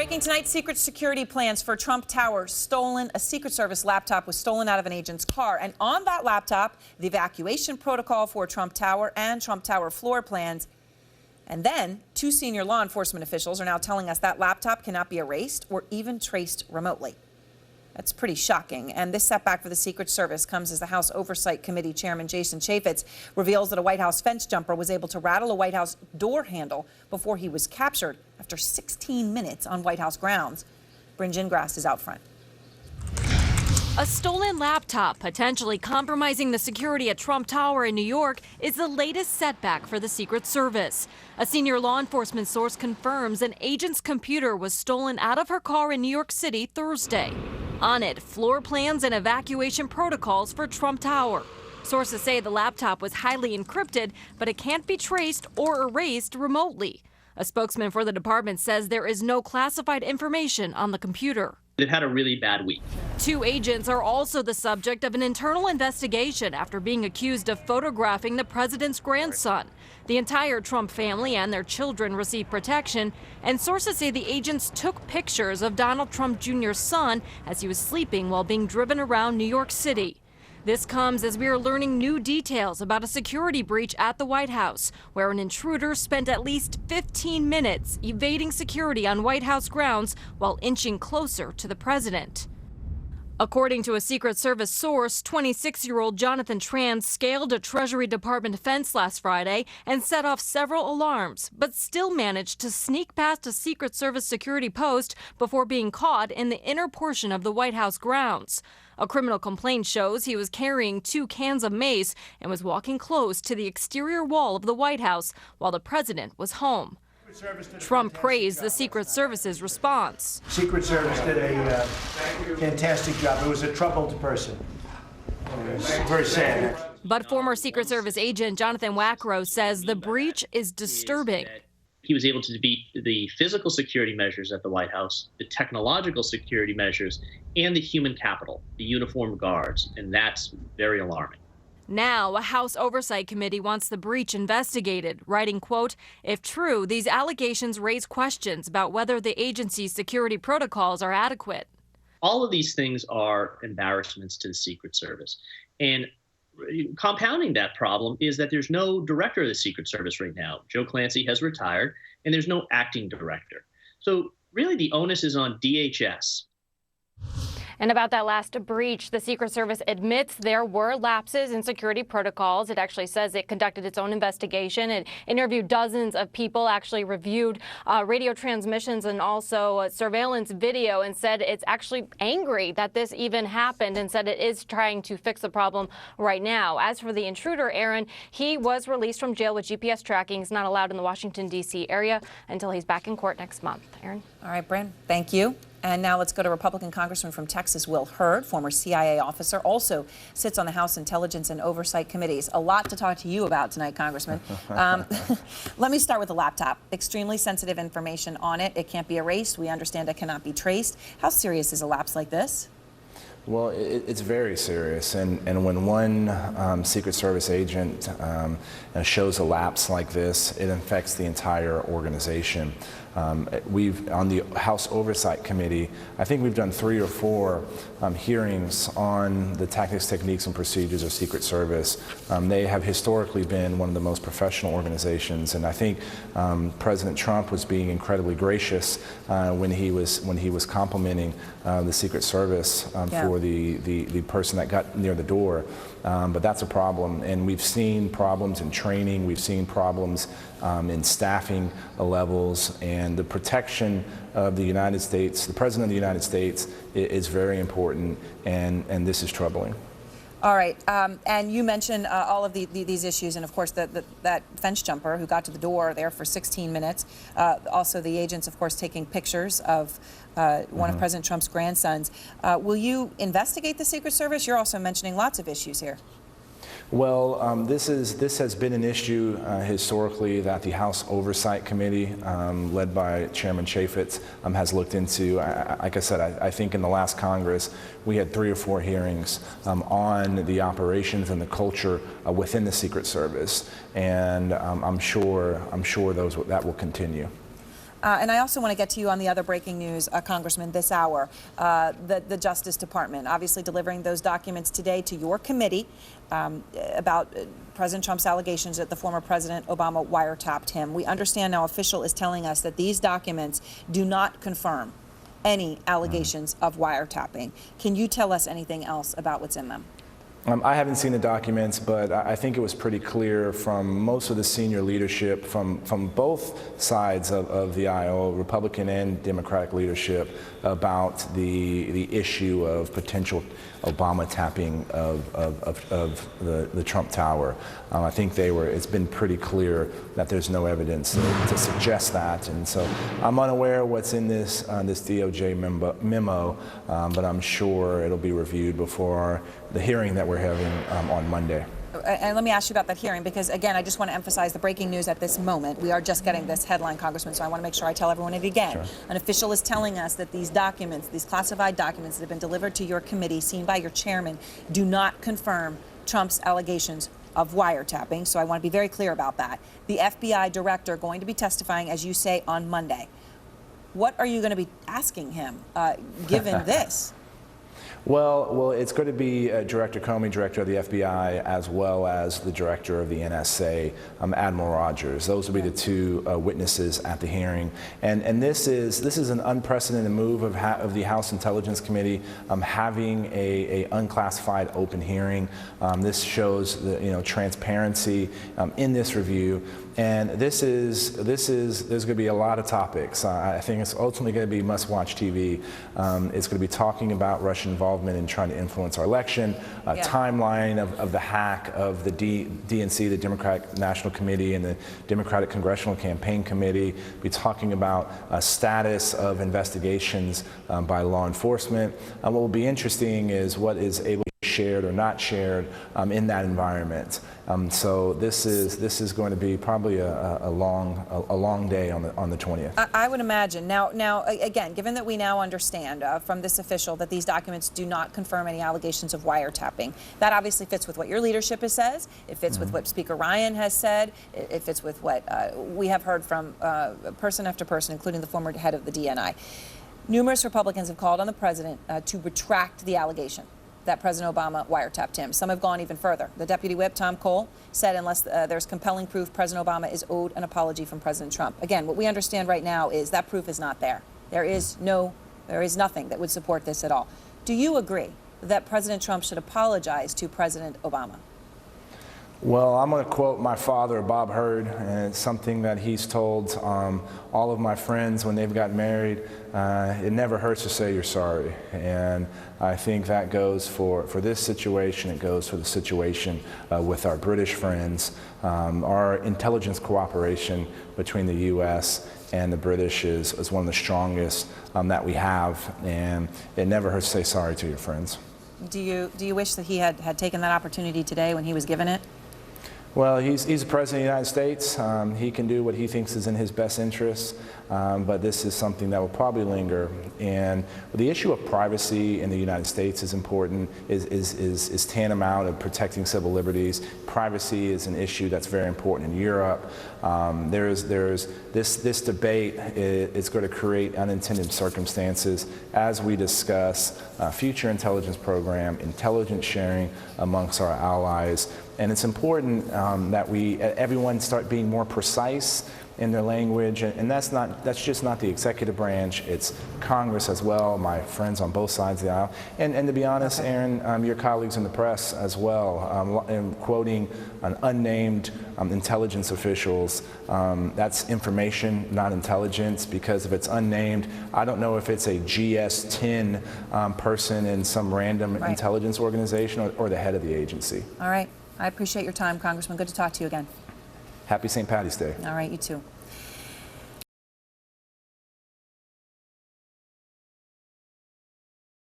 Breaking tonight, secret security plans for Trump Tower stolen. A Secret Service laptop was stolen out of an agent's car. And on that laptop, the evacuation protocol for Trump Tower and Trump Tower floor plans. And then 2 senior law enforcement officials are now telling us that laptop cannot be erased or even traced remotely. That's pretty shocking. And this setback for the Secret Service comes as the House Oversight Committee Chairman Jason Chaffetz reveals that a White House fence jumper was able to rattle a White House door handle before he was captured after 16 minutes on White House grounds. Bryn Gingras is out front. A stolen laptop potentially compromising the security at Trump Tower in New York is the latest setback for the Secret Service. A senior law enforcement source confirms an agent's computer was stolen out of her car in New York City Thursday. On it, floor plans and evacuation protocols for Trump Tower. Sources say the laptop was highly encrypted, but it can't be traced or erased remotely. A spokesman for the department says there is no classified information on the computer. It had a really bad week. 2 agents are also the subject of an internal investigation after being accused of photographing the president's grandson. The entire Trump family and their children received protection, and sources say the agents took pictures of Donald Trump Jr.'s son as he was sleeping while being driven around New York City. This comes as we are learning new details about a security breach at the White House, where an intruder spent at least 15 minutes evading security on White House grounds while inching closer to the president. According to a Secret Service source, 26-year-old Jonathan Tran scaled a Treasury Department fence last Friday and set off several alarms, but still managed to sneak past a Secret Service security post before being caught in the inner portion of the White House grounds. A criminal complaint shows he was carrying 2 cans of mace and was walking close to the exterior wall of the White House while the president was home. Trump praised the Secret Service's response. Secret Service did a fantastic job. It was a troubled person. It was very sad. But former Secret Service agent Jonathan Wackrow says the breach is disturbing. He was able to beat the physical security measures at the White House, the technological security measures, and the human capital, the uniformed guards, and that's very alarming. Now, a House Oversight Committee wants the breach investigated, writing, quote, "If true, these allegations raise questions about whether the agency's security protocols are adequate." All of these things are embarrassments to the Secret Service. And compounding that problem is that there's no director of the Secret Service right now. Joe Clancy has retired, and there's no acting director. So really the onus is on DHS. And about that last breach, the Secret Service admits there were lapses in security protocols. It actually says it conducted its own investigation and interviewed dozens of people, actually reviewed radio transmissions and also surveillance video, and said it's actually angry that this even happened, and said it is trying to fix the problem right now. As for the intruder, Aaron, he was released from jail with GPS tracking. He's not allowed in the Washington, D.C. area until he's back in court next month. Aaron? All right, Bryn, thank you. And now let's go to Republican Congressman from Texas, Will Hurd, former CIA officer, also sits on the House Intelligence and Oversight Committees. A lot to talk to you about tonight, Congressman. Let me start with the laptop. Extremely sensitive information on it. It can't be erased. We understand it cannot be traced. How serious is a lapse like this? Well, it's very serious, and when one Secret Service agent shows a lapse like this, it affects the entire organization. On the House Oversight Committee, I think we've done 3 or 4 hearings on the tactics, techniques, and procedures of Secret Service. They have historically been one of the most professional organizations, and I think President Trump was being incredibly gracious when he was complimenting the Secret Service for the person that got near the door. But that's a problem, and we've seen problems in training, we've seen problems in staffing levels, and the protection of the United States, the President of the United States, is very important, and this is troubling. All right, and you mentioned all of these issues, and of course that fence jumper who got to the door there for 16 minutes. Also the agents, of course, taking pictures of one of President Trump's grandsons. Will you investigate the Secret Service? You're also mentioning lots of issues here. Well, this has been an issue historically that the House Oversight Committee, led by Chairman Chaffetz, has looked into. Like I said, I think in the last Congress we had 3 or 4 hearings on the operations and the culture within the Secret Service, and I'm sure that will continue. And I also want to get to you on the other breaking news, Congressman, this hour. The Justice Department obviously delivering those documents today to your committee about President Trump's allegations that the former President Obama wiretapped him. We understand now official is telling us that these documents do not confirm any allegations of wiretapping. Can you tell us anything else about what's in them? I haven't seen the documents, but I think it was pretty clear from most of the senior leadership from both sides of the aisle, Republican and Democratic leadership, about the issue of potential Obama tapping of the Trump Tower. I think it's been pretty clear that there's no evidence to suggest that, and so I'm unaware of what's in this DOJ memo, but I'm sure it'll be reviewed before the hearing that we're having on Monday. And let me ask you about that hearing, because again, I just want to emphasize the breaking news at this moment. We are just getting this headline, Congressman, so I want to make sure I tell everyone it again. Sure. An official is telling us that these documents, these classified documents that have been delivered to your committee, seen by your chairman, do not confirm Trump's allegations of wiretapping. So I want to be very clear about that. The FBI director going to be testifying, as you say, on Monday. What are you going to be asking him, given this? Well, it's going to be Director Comey, Director of the FBI, as well as the Director of the NSA, Admiral Rogers. Those will be the two witnesses at the hearing. And this is an unprecedented move of the House Intelligence Committee having a unclassified open hearing. This shows the transparency in this review. And there's going to be a lot of topics. I think it's ultimately going to be must-watch TV. It's going to be talking about Russian involvement in trying to influence our election, timeline of the hack of the DNC, the Democratic National Committee, and the Democratic Congressional Campaign Committee. Be talking about status of investigations by law enforcement. What will be interesting is what is able to be shared or not shared in that environment. So this is going to be probably a long day on the 20th. I would imagine. Now, again, given that we now understand from this official that these documents do not confirm any allegations of wiretapping, that obviously fits with what your leadership has said. It fits with what Speaker Ryan has said. It fits with what we have heard from person after person, including the former head of the DNI. Numerous Republicans have called on the president to retract the allegation that President Obama wiretapped him. Some have gone even further. The Deputy Whip, Tom Cole, said unless there's compelling proof, President Obama is owed an apology from President Trump. Again, what we understand right now is that proof is not there. There is nothing that would support this at all. Do you agree that President Trump should apologize to President Obama? Well, I'm going to quote my father, Bob Hurd, and it's something that he's told all of my friends when they've got married. It never hurts to say you're sorry. And I think that goes for this situation. It goes for the situation with our British friends. Our intelligence cooperation between the U.S. and the British is one of the strongest that we have. And it never hurts to say sorry to your friends. Do you wish that he had taken that opportunity today when he was given it? Well, he's the President of the United States. He can do what he thinks is in his best interests, but this is something that will probably linger. And the issue of privacy in the United States is important, is tantamount of protecting civil liberties. Privacy is an issue that's very important in Europe. There's this debate is going to create unintended circumstances as we discuss future intelligence program, intelligence sharing amongst our allies. And it's important that everyone start being more precise in their language, and that's just not the executive branch. It's Congress as well, my friends on both sides of the aisle, and to be honest, Aaron, your colleagues in the press as well, and quoting an unnamed intelligence officials. That's information, not intelligence, because if it's unnamed, I don't know if it's a GS-10 person in some random intelligence organization or the head of the agency. All right. I appreciate your time, Congressman. Good to talk to you again. Happy St. Paddy's Day. All right, you too.